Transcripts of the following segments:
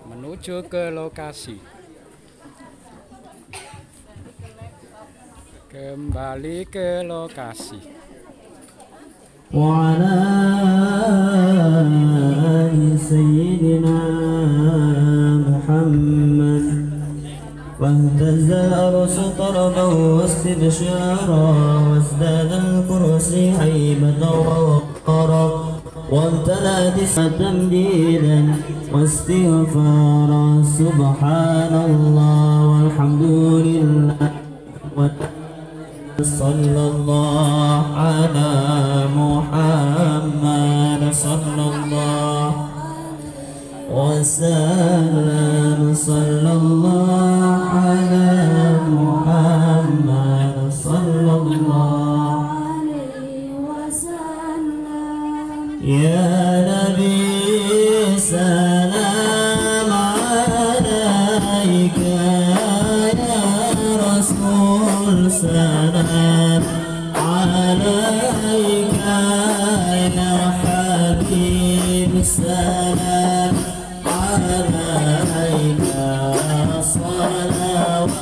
Menuju ke lokasi. Kembali ke lokasi. Wa ala ali sayyidina Muhammad واهتز الأرش طربا واستبشارا وازداد الكرسي هيبة ووقارا وامتلأت تمجيدا واستغفارا سبحان الله والحمد لله صلى الله على محمد وسلم صلى الله على محمد صلى الله عليه وسلم يا نبي سلام عليك يا رسول سلام عليك يا حبيب سلام عليك صلوات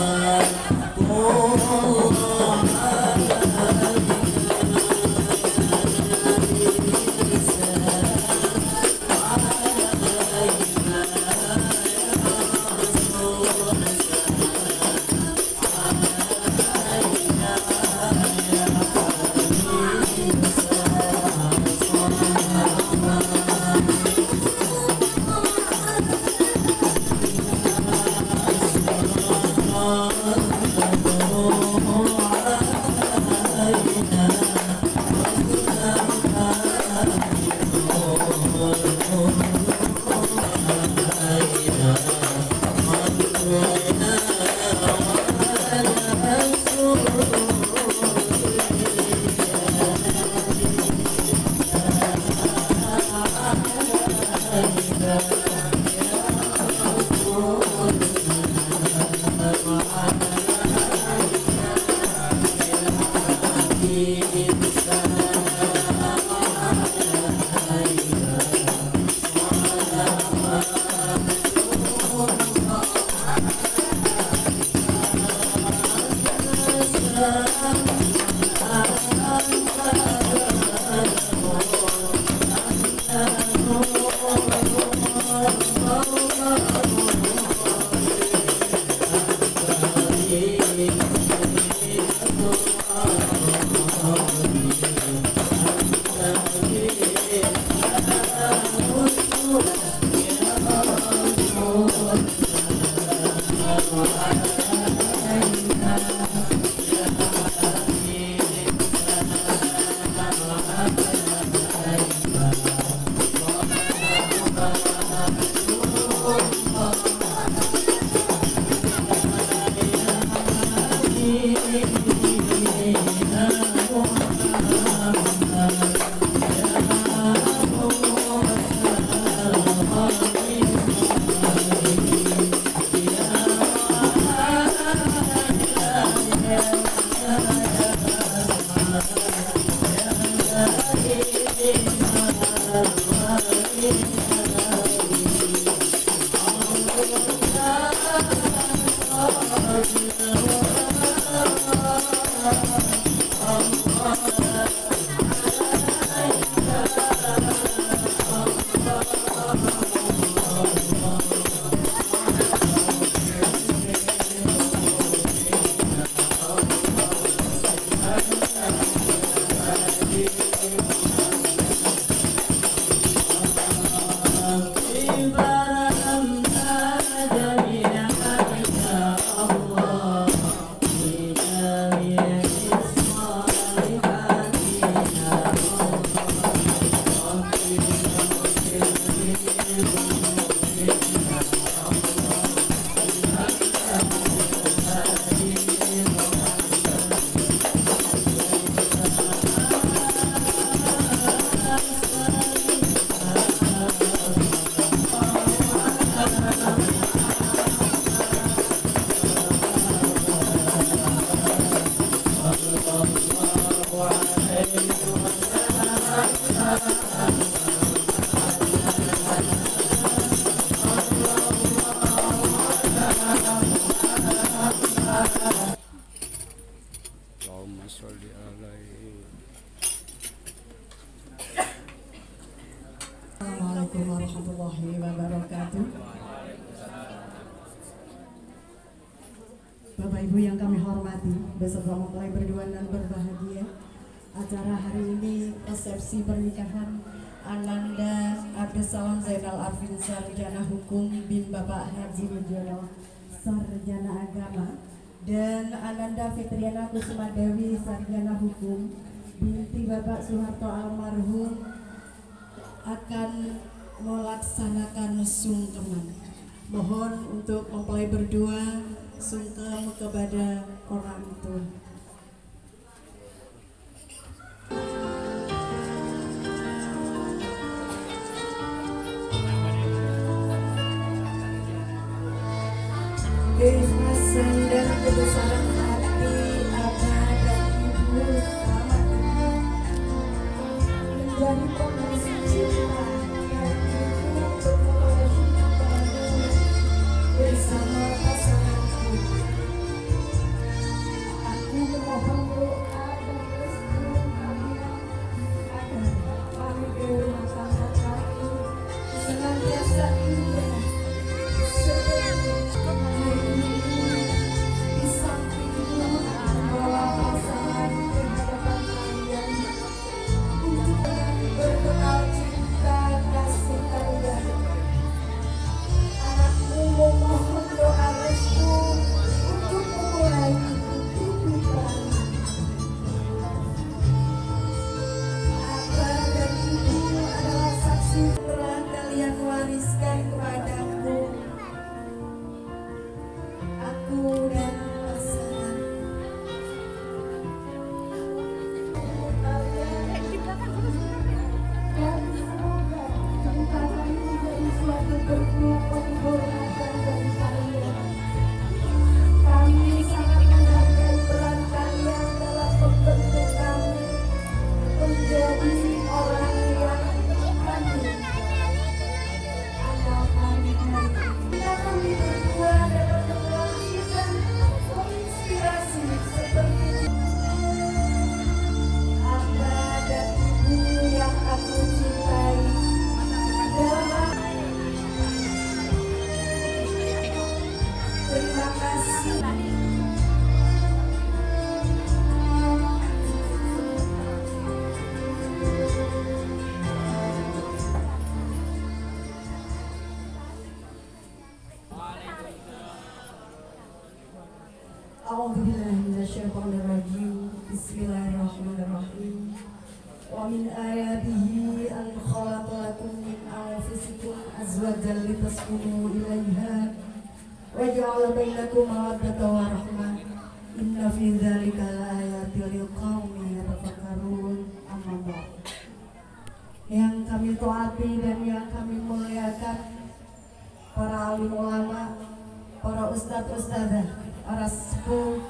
الله Allahumma sholli alaihi. Assalamualaikum warahmatullahi wabarakatuh. Bapak Ibu yang kami hormati, beserta mempelai berdua dan berbahagia, acara hari ini resepsi pernikahan Ananda Abdussalam Zainal Arifin Sarjana Hukum bin Bapak Haji Mujiono Sarjana Agama, dan Ananda Fitriana Kusuma Dewi Sarjana Hukum binti Bapak Soeharto almarhum akan melaksanakan sungkeman. Mohon untuk mempelai berdua sungkem kepada orang tua. Keikhlasan dan kebesaran hati Abah dan Ibu selama ini menjadi pengisi cinta dan itu berkewajiban bersama pasanganku. Aku memohon doa dan restu kalian agar kami rumah tangga kami senantiasa indah seperti hari ini. Di sampingmu membawa pasangan ke hadapan kalian untuk berkenal cinta kasih kalian. Anakmu memohon doa restu untuk memulai hidup baru. Abah dan Ibu adalah saksi telah kalian wariskan kepadaku. Aku dan pasangan. Dan semoga cinta kami menjadi suatu bentuk penghormatan dari kalian. Kami sangat menghargai peran kalian dalam membentuk kami menjadi orang yang mandiri. Anak kami berdua dapat melahirkan inspirasi seperti Abah dan Ibu yang aku cintai. Terima kasih. A'udzubillahiminasyaitonirrajim. Bismillahirrahmanirrahim. Wa min ayatihi an khalaqa lakum min anfusikum azwajan litaskunu ilaiha wa ja'ala bainakum mawaddatan wa rahmah. Inna fi dzalika laayatil liqaumin yatafakkarun. Amma ba'd. Yang kami taati dan yang kami muliakan, para alim ulama, para ustadz ustadzah, para sepuh,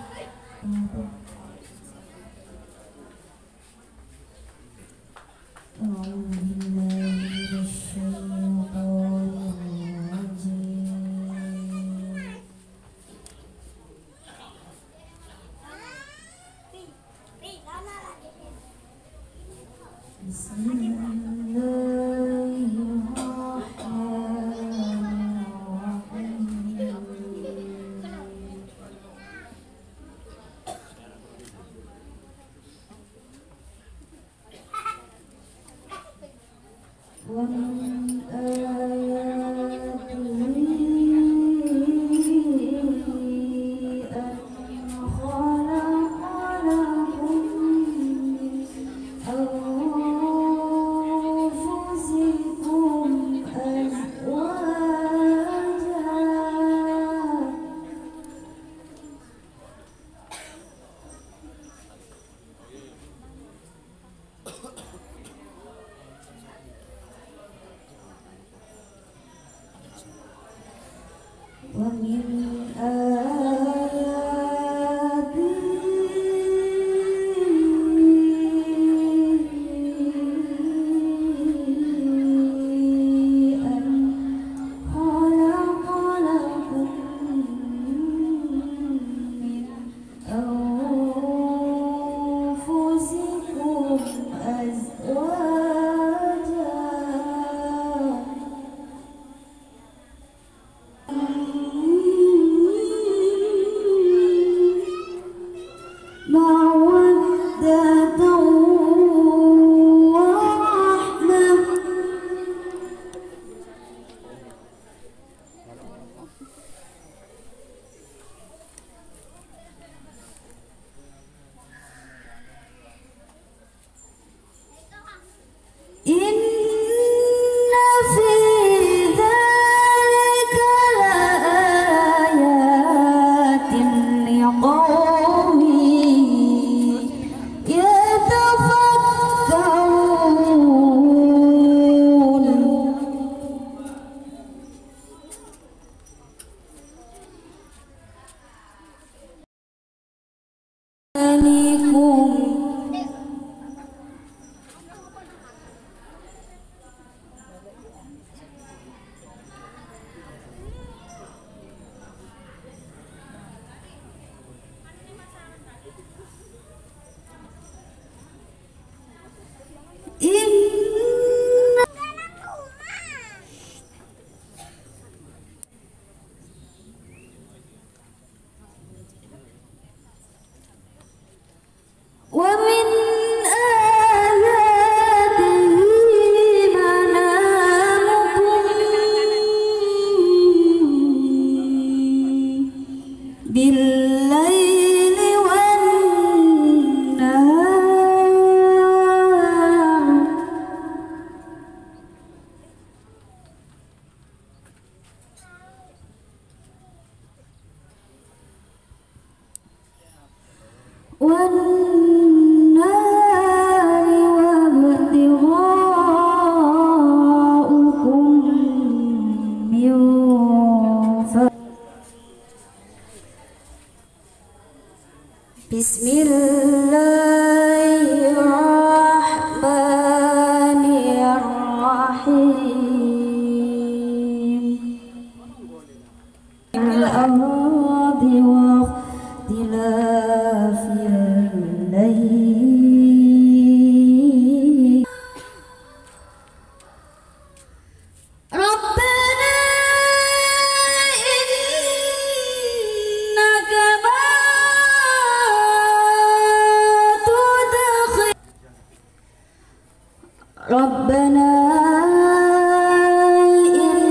Rabbana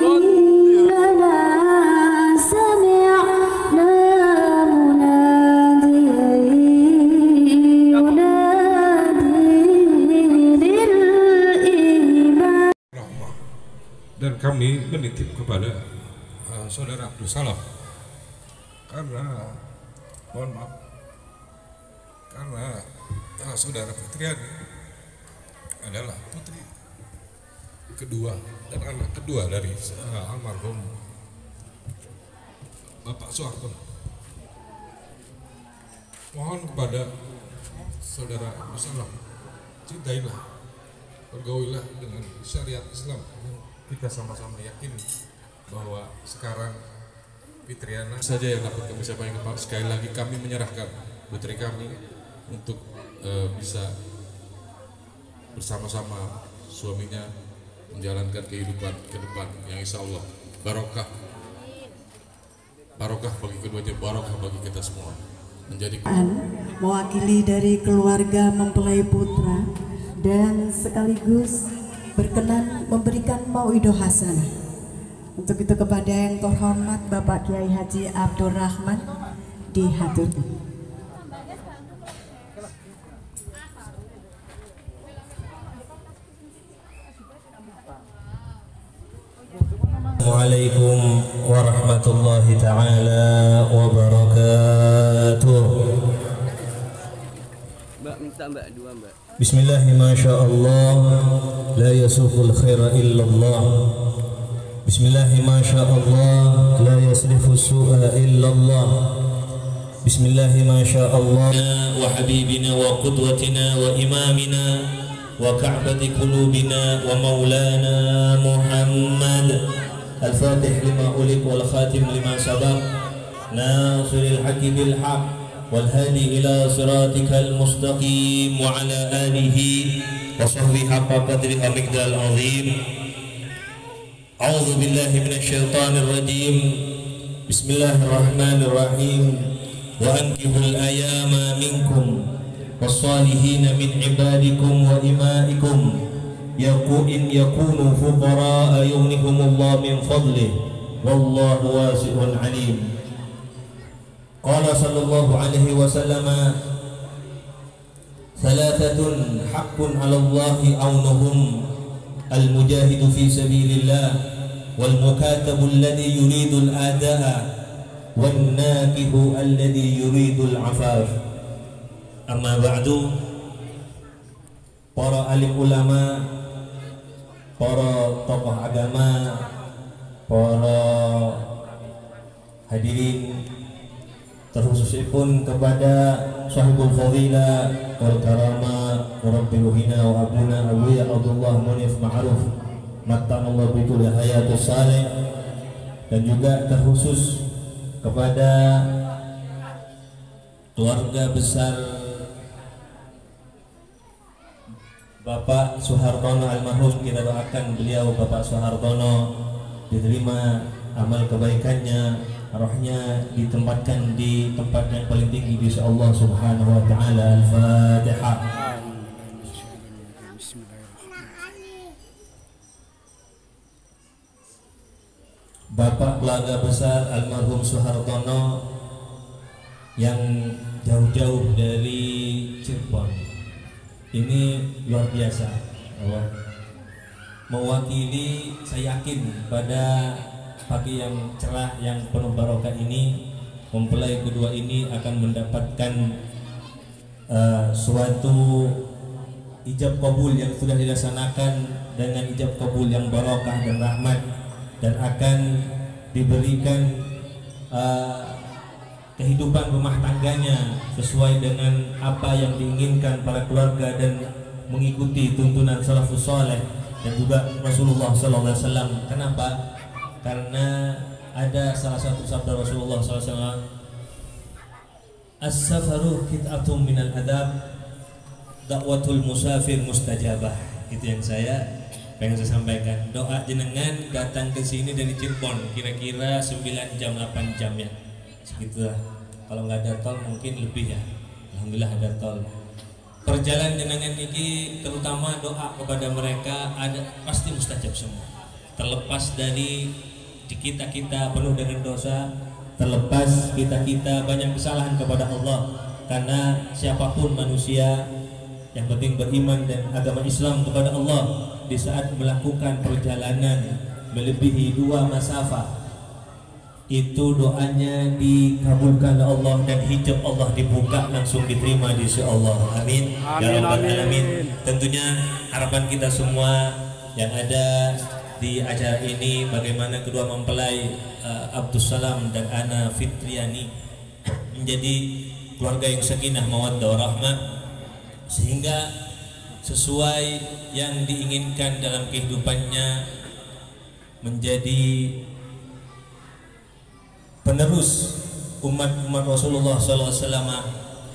innana sami'na munadiyan yunadi lil iman. Dan kami menitip kepada saudara Abdul Salam karena mohon maaf karena saudara Fitriani adalah putri kedua dan anak kedua dari almarhum Bapak Soeharto. Mohon kepada saudara Abdul Salam, cintailah, bergaulilah dengan syariat Islam. Kita sama-sama yakin bahwa sekarang Fitriana saja yang dapat kami sampaikan. Sekali lagi kami menyerahkan putri kami untuk bisa bersama-sama suaminya menjalankan kehidupan ke depan yang insya Allah barokah bagi keduanya, barokah bagi kita semua. Menjadi mewakili dari keluarga mempelai putra dan sekaligus berkenan memberikan mau'idoh hasanah. Untuk itu kepada yang terhormat Bapak Kiai Haji Abdul Rahman dihaturkan. Assalamualaikum warahmatullahi ta'ala wabarakatuh. Mbak minta mbak dua mbak. Bismillahirrahmanirrahim. Masyaallah la yasuqul khaira illallah. Bismillahirrahmanirrahim. Masyaallah la yasrifu su'a illallah. Bismillahirrahmanirrahim. Masyaallah wa habibina wa qudwatina wa imamina wa ka'bati qulubina wa maulana Muhammad. Al-Fatih lima ulik wal khatim lima sabaq. Nasiril haqqi bil haqq والهادي إلى صراطك المستقيم وعلى آله وصحبه حق قدره ومقداره العظيم. أعوذ بالله من الشيطان الرجيم. بسم الله الرحمن الرحيم. وأنكحوا الأيام منكم والصالحين من عبادكم وإمائكم إن يكونوا فقراء يغنهم الله من فضله والله واسع عليم. Qala sallallahu alaihi wasallam thalathatun haqqun 'ala Allahi aunuhum al-mujahidu fi sabilillah wal mukatabu alladhi yuridu al-ada'a wan nakihu alladhi yuridu al-'afaf. Amma ba'du, para alim ulama, para tokoh agama, para hadirin, terkhususipun kepada sahibul fadilah wal karama murabbil hina wa abuna Abuya Abdullah Munif Ma'ruf mattanallahu bitul hayatus salih, dan juga terkhusus kepada keluarga besar Bapak Soehartono almarhum. Kita doakan beliau Bapak Soehartono diterima amal kebaikannya, rohnya ditempatkan di tempat yang paling tinggi di sisi Allah Subhanahu wa taala. Al-Fatihah. Bapak keluarga besar almarhum Soehartono yang jauh-jauh dari Cirebon ini luar biasa. Allah mewakili, saya yakin pada pagi yang cerah yang penuh barokah ini, mempelai kedua ini akan mendapatkan suatu ijab kabul yang sudah dilaksanakan dengan ijab kabul yang barokah dan rahmat, dan akan diberikan kehidupan rumah tangganya sesuai dengan apa yang diinginkan para keluarga dan mengikuti tuntunan salafus saleh dan juga Rasulullah SAW. Kenapa? Karena ada salah satu sabda Rasulullah SAW, as-safaru qit'atun minal adab, da'watul musafir mustajabah. Itu yang saya pengen saya sampaikan. Doa jenengan datang ke sini dari Cirebon kira-kira 9 jam 8 jam ya, segitulah. Kalau nggak ada tol mungkin lebih ya. Alhamdulillah ada tol. perjalanan jenengan ini terutama doa kepada mereka ada pasti mustajab semua. Terlepas dari kita penuh dengan dosa, terlepas kita banyak kesalahan kepada Allah, karena siapapun manusia yang penting beriman dan agama Islam kepada Allah di saat melakukan perjalanan melebihi 2 masafah itu doanya dikabulkan oleh Allah dan hijab Allah dibuka langsung diterima di sisi Allah. Amin. Ya Rabbal Alamin. Tentunya harapan kita semua yang ada di acara ini bagaimana kedua mempelai Abdus Salam dan Ana Fitriani menjadi keluarga yang sakinah mawaddah warahmah, sehingga sesuai yang diinginkan dalam kehidupannya menjadi penerus umat Rasulullah SAW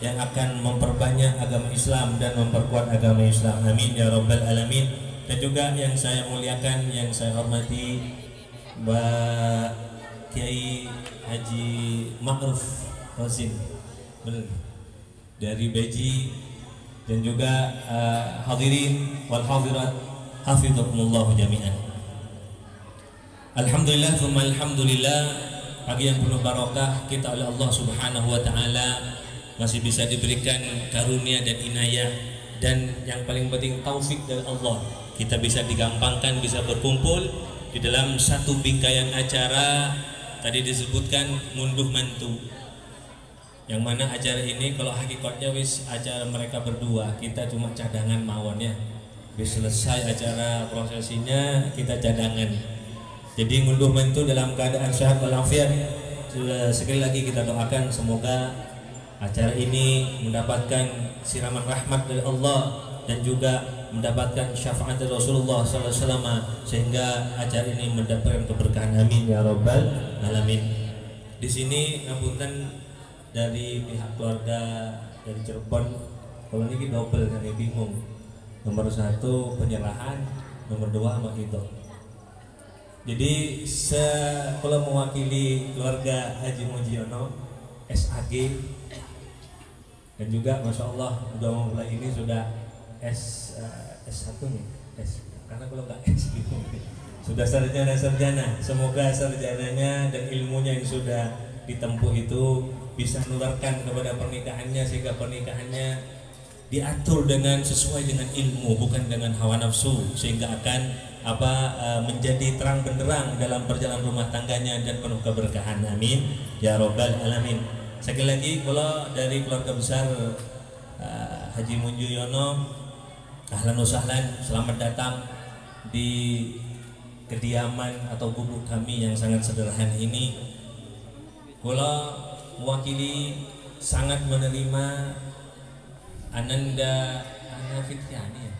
yang akan memperbanyak agama Islam dan memperkuat agama Islam. Amin ya Rabbal Alamin. Dan juga yang saya muliakan, yang saya hormati Mbak Kiai Haji Ma'ruf Rozin dari Beji, dan juga hadirin wal hadirat hafizakumullah jami'an. Alhamdulillah tsumma alhamdulillah, pagi yang penuh barokah kita oleh Allah Subhanahu wa taala masih bisa diberikan karunia dan inayah, dan yang paling penting taufik dari Allah. Kita bisa digampangkan, bisa berkumpul di dalam satu bingkaian acara. Tadi disebutkan ngunduh mantu, yang mana acara ini kalau hakikatnya wis acara mereka berdua, kita cuma cadangan mawon ya. Wis selesai acara prosesinya kita cadangan. Jadi ngunduh mantu dalam keadaan sehat walafiat. Sekali lagi kita doakan semoga acara ini mendapatkan siraman rahmat dari Allah dan juga mendapatkan syafaat dari Rasulullah SAW, sehingga acara ini mendapatkan keberkahan. Amin ya Rabbal Alamin. Di sini ngapunten dari pihak keluarga dari Cirebon, kalau ini double kan bingung. Nomor 1 penyerahan, nomor 2 sama itu. Jadi kalau mewakili keluarga Haji Mujiono SAG, dan juga Masya Allah udah mulai ini sudah S1 nih, karena kalau nggak S gitu sudah sarjana. Semoga sarjananya dan ilmunya yang sudah ditempuh itu bisa menularkan kepada pernikahannya, sehingga pernikahannya diatur dengan sesuai dengan ilmu, bukan dengan hawa nafsu, sehingga akan menjadi terang benderang dalam perjalanan rumah tangganya dan penuh keberkahan. Amin ya Rabbal Alamin. Sekali lagi kalau dari keluarga besar Haji Mujiono, ahlan wa sahlan, selamat datang di kediaman atau gubuk kami yang sangat sederhana ini. Kula mewakili sangat menerima Ana Fitriani ya.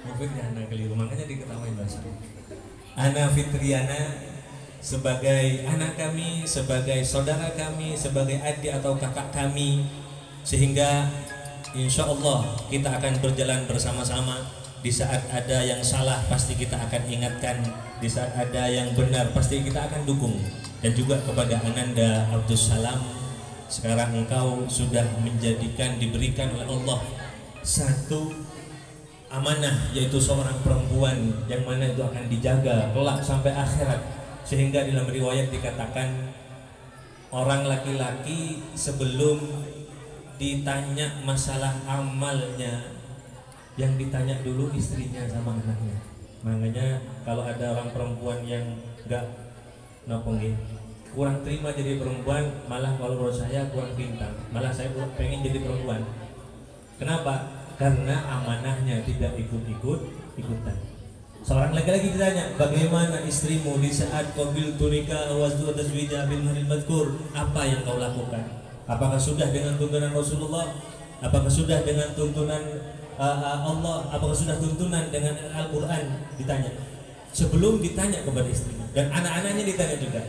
Fitriana keliru, makanya diketawain bahasa. Ana Fitriana sebagai anak kami, sebagai saudara kami, sebagai adik atau kakak kami, sehingga insya Allah kita akan berjalan bersama-sama. Di saat ada yang salah pasti kita akan ingatkan, di saat ada yang benar pasti kita akan dukung. Dan juga kepada Ananda Abdus Salam, sekarang engkau sudah diberikan oleh Allah satu amanah, yaitu seorang perempuan yang mana itu akan dijaga kelak sampai akhirat. Sehingga dalam riwayat dikatakan orang laki-laki sebelum ditanya masalah amalnya, yang ditanya dulu istrinya sama anaknya. Makanya kalau ada orang perempuan yang enggak kurang terima jadi perempuan, malah kalau menurut saya kurang pintar, malah saya pengen jadi perempuan. Kenapa? Karena amanahnya tidak ikutan. Seorang laki-laki ditanya, bagaimana istrimu di saat qabil tunika wasdu tazwija bil maril madkur, apa yang kau lakukan? Apakah sudah dengan tuntunan Rasulullah? Apakah sudah dengan tuntunan Allah? Apakah sudah tuntunan dengan Al-Quran? Ditanya. Sebelum ditanya kepada istrinya, dan anak-anaknya ditanya juga.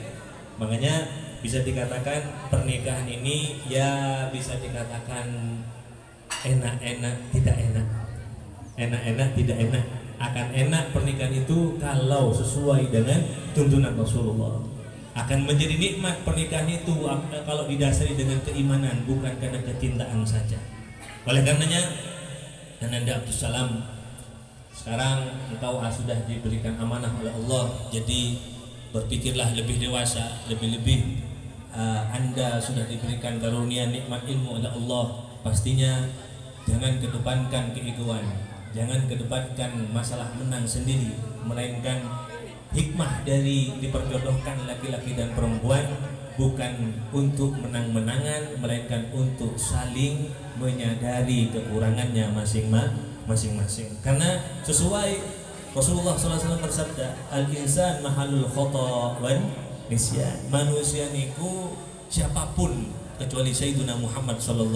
Makanya bisa dikatakan pernikahan ini ya bisa dikatakan enak-enak tidak enak, enak-enak tidak enak. Akan enak pernikahan itu kalau sesuai dengan tuntunan Rasulullah. Akan menjadi nikmat pernikahan itu kalau didasari dengan keimanan, bukan karena kecintaan saja. Oleh karenanya Ananda Abdus Salam, sekarang engkau sudah diberikan amanah oleh Allah, jadi berpikirlah lebih dewasa, lebih-lebih Anda sudah diberikan karunia nikmat ilmu oleh Allah. Pastinya jangan kedepankan keegoan, jangan kedepankan masalah menang sendiri, melainkan hikmah dari diperjodohkan laki-laki dan perempuan bukan untuk menang-menangan, melainkan untuk saling menyadari kekurangannya masing-masing. Karena sesuai Rasulullah SAW bersabda, al-insan mahalul khata wan nisyan. Manusia niku siapapun kecuali Sayyidina Muhammad SAW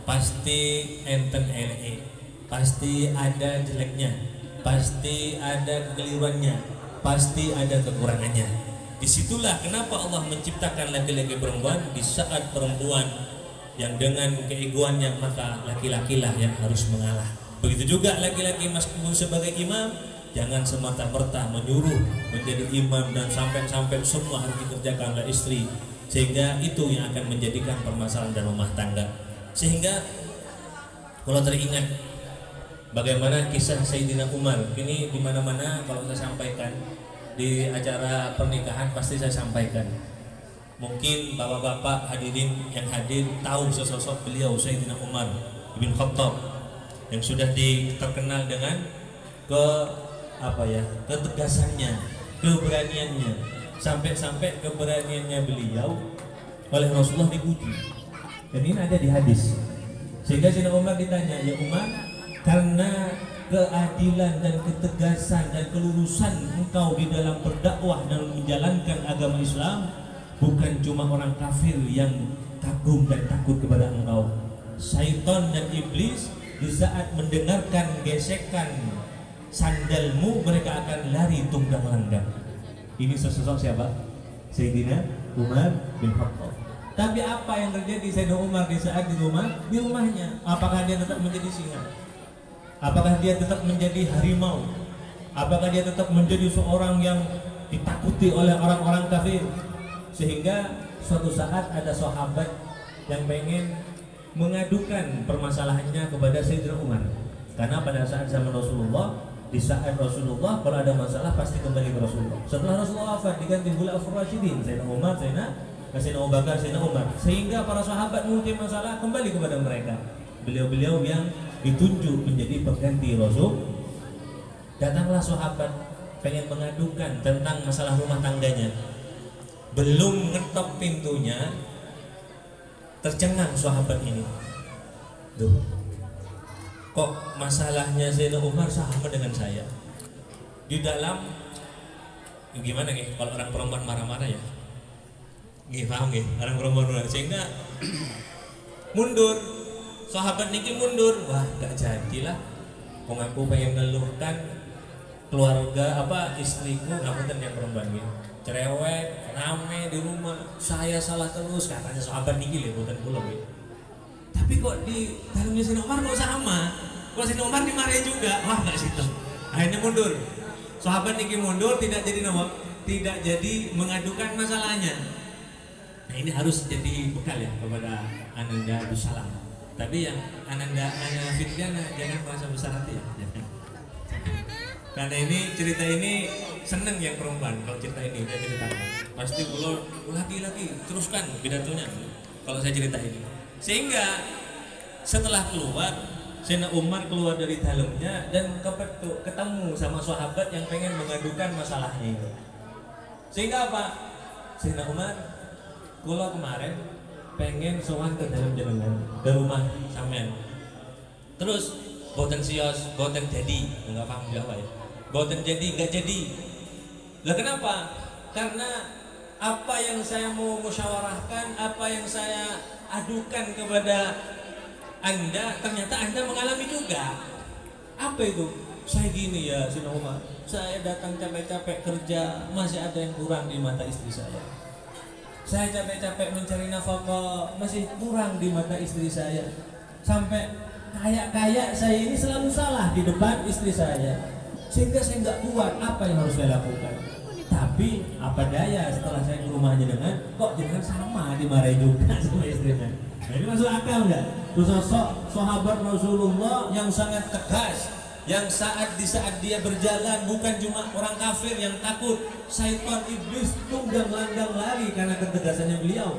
pasti enten eleke, pasti ada jeleknya, pasti ada kekeliruannya, pasti ada kekurangannya. Disitulah kenapa Allah menciptakan laki-laki perempuan. Di saat perempuan yang dengan keegoannya, maka laki-laki lah yang harus mengalah. Begitu juga laki-laki meskipun sebagai imam, jangan semata-merta menyuruh menjadi imam dan sampai semua harus dikerjakan oleh istri, sehingga itu yang akan menjadikan permasalahan dalam rumah tangga. Sehingga kalau teringat bagaimana kisah Sayyidina Umar, ini di mana-mana kalau saya sampaikan di acara pernikahan pasti saya sampaikan. Mungkin bapak-bapak hadirin yang hadir tahu sosok beliau Sayyidina Umar bin Khattab yang sudah terkenal dengan ketegasannya, keberaniannya, sampai keberaniannya beliau oleh Rasulullah dipuji. Dan ini ada di hadis. Sehingga Sayyidina Umar ditanya, ya Umar, karena keadilan dan ketegasan dan kelurusan engkau di dalam berdakwah dan menjalankan agama Islam, bukan cuma orang kafir yang kagum dan takut kepada engkau. Syaitan dan iblis di saat mendengarkan gesekan sandalmu, mereka akan lari tunggang langgang. Ini sosok siapa? Sayyidina Umar bin Khattab. Tapi apa yang terjadi Sayyidina Umar di saat di rumahnya? Apakah dia tetap menjadi singa? Apakah dia tetap menjadi harimau? Apakah dia tetap menjadi seorang yang ditakuti oleh orang-orang kafir? Sehingga suatu saat ada sahabat yang pengen mengadukan permasalahannya kepada Sayyidina Umar. Karena pada saat zaman Rasulullah, di saat Rasulullah kalau ada masalah pasti kembali ke Rasulullah. Setelah Rasulullah wafat diganti Khulafaur Rasyidin, Sayyidina Umar, Sayyidina Abu Bakar, Sayyidina Umar. Sehingga para sahabat mungkin masalah kembali kepada mereka. Beliau-beliau yang ditunjuk menjadi pengganti Rasul. Datanglah sahabat pengen mengadukan tentang masalah rumah tangganya. Belum ngetok pintunya, tercengang sahabat ini. Duh, kok masalahnya Sayyidina Umar sama dengan saya? Di dalam gimana nih kalau orang perempuan marah-marah ya? Nggih paham nggih, orang perempuan marah. Sehingga mundur. Sahabat niki mundur, wah gak jadilah. Kok aku pengen ngeluhkan keluarga istriku, ngapunten yang perempuan gitu, cerewet, rame di rumah, saya salah terus katanya sahabat niki lho, bukan kula gitu. Tapi kok di dalamnya Sayyidina Umar kok sama, kok Sayyidina Umar dimarahin juga, wah gak situ. Akhirnya mundur. Sahabat niki mundur, tidak jadi tidak jadi mengadukan masalahnya. Nah ini harus jadi bekal ya kepada Ananda Abdus Salam. Tapi yang Ananda Fitriana jangan merasa besar hati ya. Karena ini cerita ini seneng yang perempuan kalau cerita ini dia ceritakan. Pasti kalau laki-laki teruskan pidatonya kalau saya cerita ini. Sehingga setelah keluar, Sayyidina Umar keluar dari dalamnya dan ketemu sama sahabat yang pengen mengadukan masalahnya itu. Sehingga apa? Sayyidina Umar, kula kemarin pengen sowan ke dalam jenengan, ke rumah sampean. Terus boten sios, boten jadi, enggak paham Jawa ya. Boten jadi, enggak jadi. Lah kenapa? Karena apa yang saya mau musyawarahkan, apa yang saya adukan kepada Anda, ternyata Anda mengalami juga. Apa itu? Saya gini ya, Sayyidina Umar. Saya datang capek-capek kerja, masih ada yang kurang di mata istri saya. Saya capek-capek mencari nafkah, masih kurang di mata istri saya. Sampai kaya-kaya saya ini selalu salah di depan istri saya. Sehingga saya nggak kuat apa yang harus saya lakukan. Tapi apa daya setelah saya ke rumahnya dengan kok jangan sama dimarahi juga sama istrinya. Nah, ini masuk akal nggak? sosok sahabat Rasulullah yang sangat tegas, yang di saat dia berjalan bukan cuma orang kafir yang takut, syaitan iblis tunggang langgang lari karena ketegasannya beliau.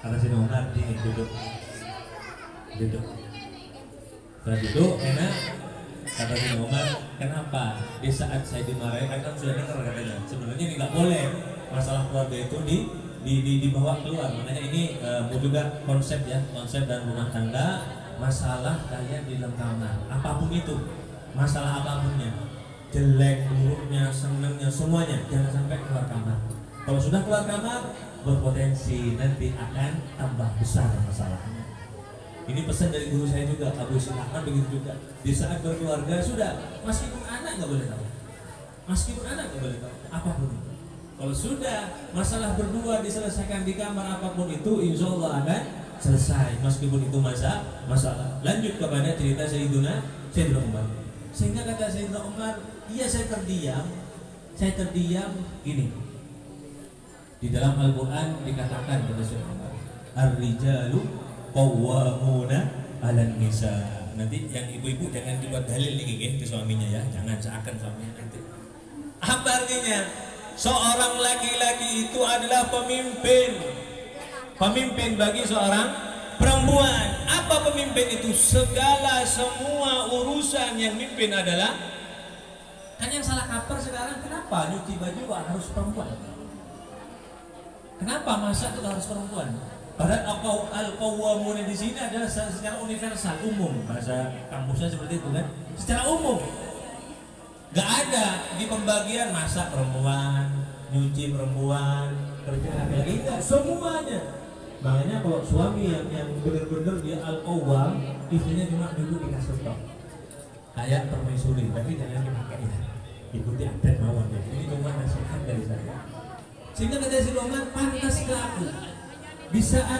Kata Sayyidina Umar, duduk. Setelah duduk enak. Kata Sayyidina Umar, kenapa di saat saya dimarahi, kan sudah dengar katanya, sebenarnya ini nggak boleh masalah keluarga itu dibawa keluar. Makanya ini juga konsep dan rumah tangga, masalah kayak di dalam kamar, apapun itu, masalah apapunnya, jelek, buruknya, senengnya, semuanya jangan sampai keluar kamar. Kalau sudah keluar kamar, berpotensi nanti akan tambah besar masalahnya. Ini pesan dari guru saya juga, Abu Silahkan begitu juga. Di saat berkeluarga sudah, meskipun anak nggak boleh tahu, apapun itu. Kalau sudah masalah berdua diselesaikan di kamar apapun itu, insya Allah akan selesai. Meskipun itu masalah. Lanjut kepada cerita Sayyidina Umar. Sehingga kata Sayyidina Umar, iya saya terdiam. Gini, di dalam Al-Quran dikatakan kepada Sayyidina Umar, ar-rijalu qawwamuna 'alan nisa. Nanti yang ibu-ibu jangan dibuat dalil nih ke suaminya ya, jangan seakan suaminya nanti. Apa artinya? Seorang laki-laki itu adalah pemimpin bagi seorang perempuan. Apa pemimpin itu? Semua urusan yang mimpin adalah, kan yang salah kaprah sekarang, kenapa nyuci baju harus perempuan? Kenapa masak itu harus perempuan? Padahal al-qawwamuna di sini adalah secara universal, umum, bahasa kampusnya seperti itu kan, secara umum. Gak ada di pembagian masak perempuan, nyuci perempuan, kerja laki-laki, enggak, semuanya. Makanya kalau suami yang benar-benar dia al-qawwam, istrinya cuma duduk di kasur tok, kayak permaisuri, tapi jangan dipakai ya, ikuti adat mawon ya. Ini cuma nasihat dari saya. Sehingga kata si Umar, pantas ke aku di saat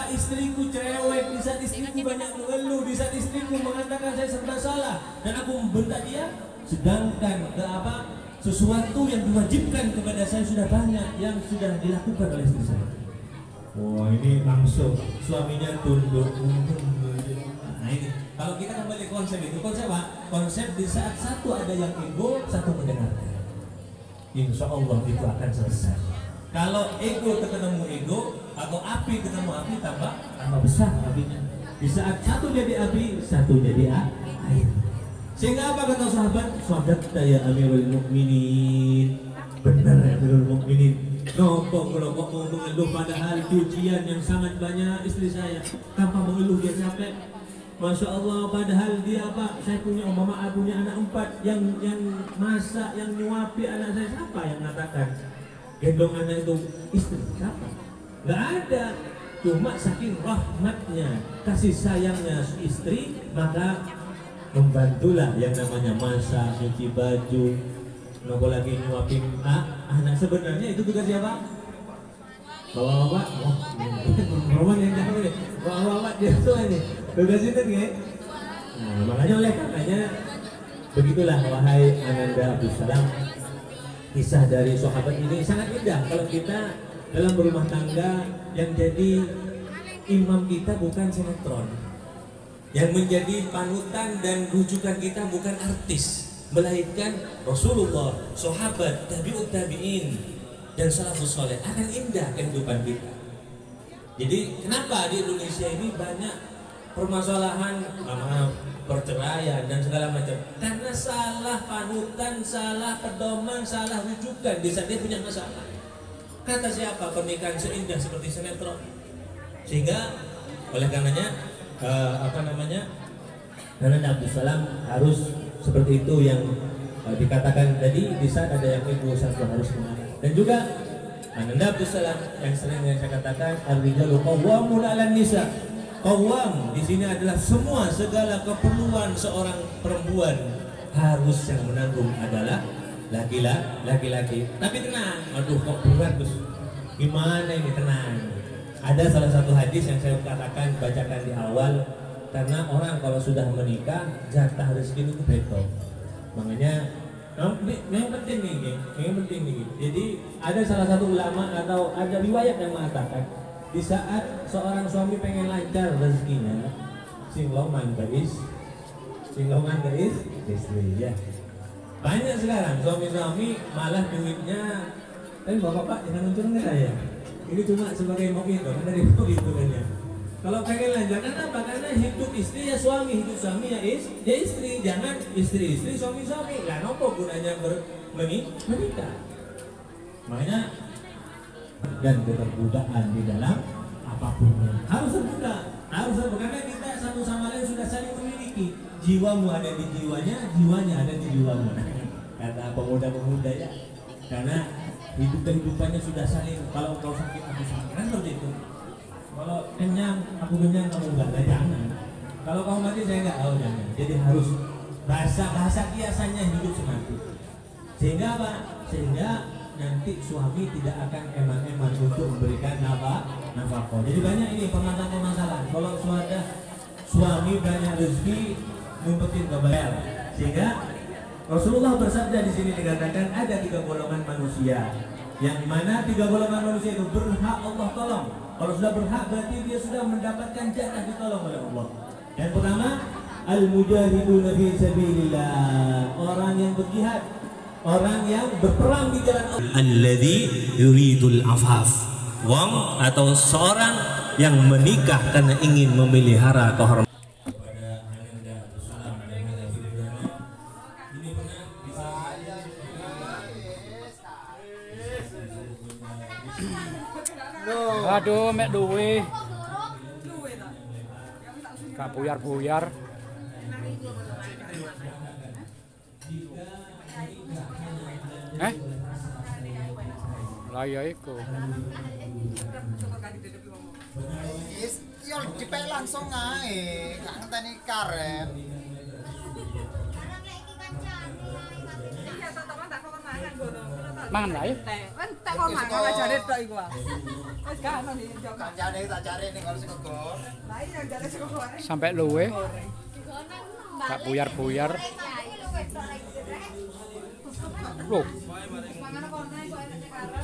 istriku cerewet, di saat istriku banyak mengeluh, di saat istriku mengatakan saya serba salah dan aku membentak dia, sedangkan sesuatu yang diwajibkan kepada saya sudah banyak yang sudah dilakukan oleh istri saya. Wah, ini langsung suaminya tunduk. Nah ini, kalau kita kembali konsep itu, konsep apa? Konsep di saat satu ada yang ego, satu mendengarkan, insya Allah itu akan selesai. Kalau ego ketemu ego atau api ketemu api, tambah besar apinya. Di saat satu jadi api, satu jadi air. Sehingga apa kata sahabat? Sadaqta ya Amirul Mukminin. Benar ya Amirul Mukminin. Nopo kalau kok mengeluh padahal cucian yang sangat banyak istri saya, tanpa mengeluh dia capek. Masya Allah, padahal dia saya punya mama, punya anak 4 yang masak, yang nyuapi anak saya. Siapa yang mengatakan gendong anak itu istri? Siapa? Gak ada. Cuma saking rahmatnya, kasih sayangnya istri, maka membantulah yang namanya masak, cuci baju, nopo lagi nyuapin anak. Sebenarnya itu tugas siapa? Bapak-bapak, roman yang jauh nih, bapak-bapak dia tuh ini tugas itu nih. Nah, makanya oleh karenanya begitulah wahai Ananda Abdus Salam, kisah dari sahabat ini sangat indah. Kalau kita dalam berumah tangga, yang jadi imam kita bukan sinetron, yang menjadi panutan dan rujukan kita bukan artis, melainkan Rasulullah, sahabat, tabi'ut tabi'in, dan salafus soleh. Akan indah kehidupan kita. Jadi kenapa di Indonesia ini banyak permasalahan, perceraian dan segala macam? Karena salah panutan, salah pedoman, salah rujukan di saat dia punya masalah. Kata siapa pernikahan seindah seperti sinetron? Sehingga oleh karenanya Ananda Abdus Salam harus seperti itu yang dikatakan tadi, di saat ada yang ego satu harus mengalah. Dan juga Ananda Abdus Salam yang sering saya katakan, ar-rijalu qawwamuna 'alan nisa. Qawwam di sini adalah segala keperluan seorang perempuan harus yang menanggung adalah laki-laki. Tapi tenang, aduh kok berat Gus, gimana ini? Tenang, ada salah satu hadis yang saya katakan, bacakan di awal, karena orang kalau sudah menikah jatah rezeki itu beto. Makanya yang penting nih. Jadi ada salah satu ulama atau ada riwayat yang mengatakan Di saat seorang suami pengen lancar rezekinya, sing longan guys, istri ya. Banyak sekarang suami-suami malah duitnya, tapi bapak jangan uncur nggak ya? Ini cuma sebagai mau itu, kan dari mau gitu kan ya. Kalau pengen lancar, kenapa? Karena hidup istri ya suami, hidup suami ya istri, jangan istri suami. Lah nopo gunanya menikah? Makanya dan keterbukaan di dalam apapun harus terbuka, karena kita satu sama lain sudah saling memiliki. Jiwamu ada di jiwanya ada di jiwamu. Kata pemuda-pemuda ya, karena kehidupannya sudah saling. Kalau kau sakit aku sakit, kan seperti itu. Kalau kenyang aku kenyang, kamu enggak, jangan. Kalau kau mati saya enggak, jangan. Jadi harus bahasa kiasannya hidup semati. Sehingga apa? Sehingga nanti suami tidak akan eman-eman untuk memberikan nafkah. Jadi banyak ini permasalahan. Kalau suami banyak rezeki, ngumpetin kebayar. Sehingga Rasulullah bersabda di sini dikatakan ada 3 golongan manusia, yang mana 3 golongan manusia itu berhak Allah tolong. Kalau sudah berhak berarti dia sudah mendapatkan jatah ditolong oleh Allah. Yang pertama, al-mujahiduna fi sabilillah, orang yang berjihad, orang yang berperang di jalan Allah. Alladzi yuridul afaf, wong atau seorang yang menikah karena ingin memelihara kehormatan. Aduh, mek duwe. Gak buyar-buyar. Lah ya iku. Yo dipek langsung ae, gak ngenteni karet. Mangan lah ya. Tak kok mangan ajare tok iku ah. Wis gak ono ning njok. Kancane tak cari ning kalau sing kegor. Lah iya jare sing goreng. Sampai luwe. Gak buyar-buyar. Mangan Loh, apa nek kok enak karo.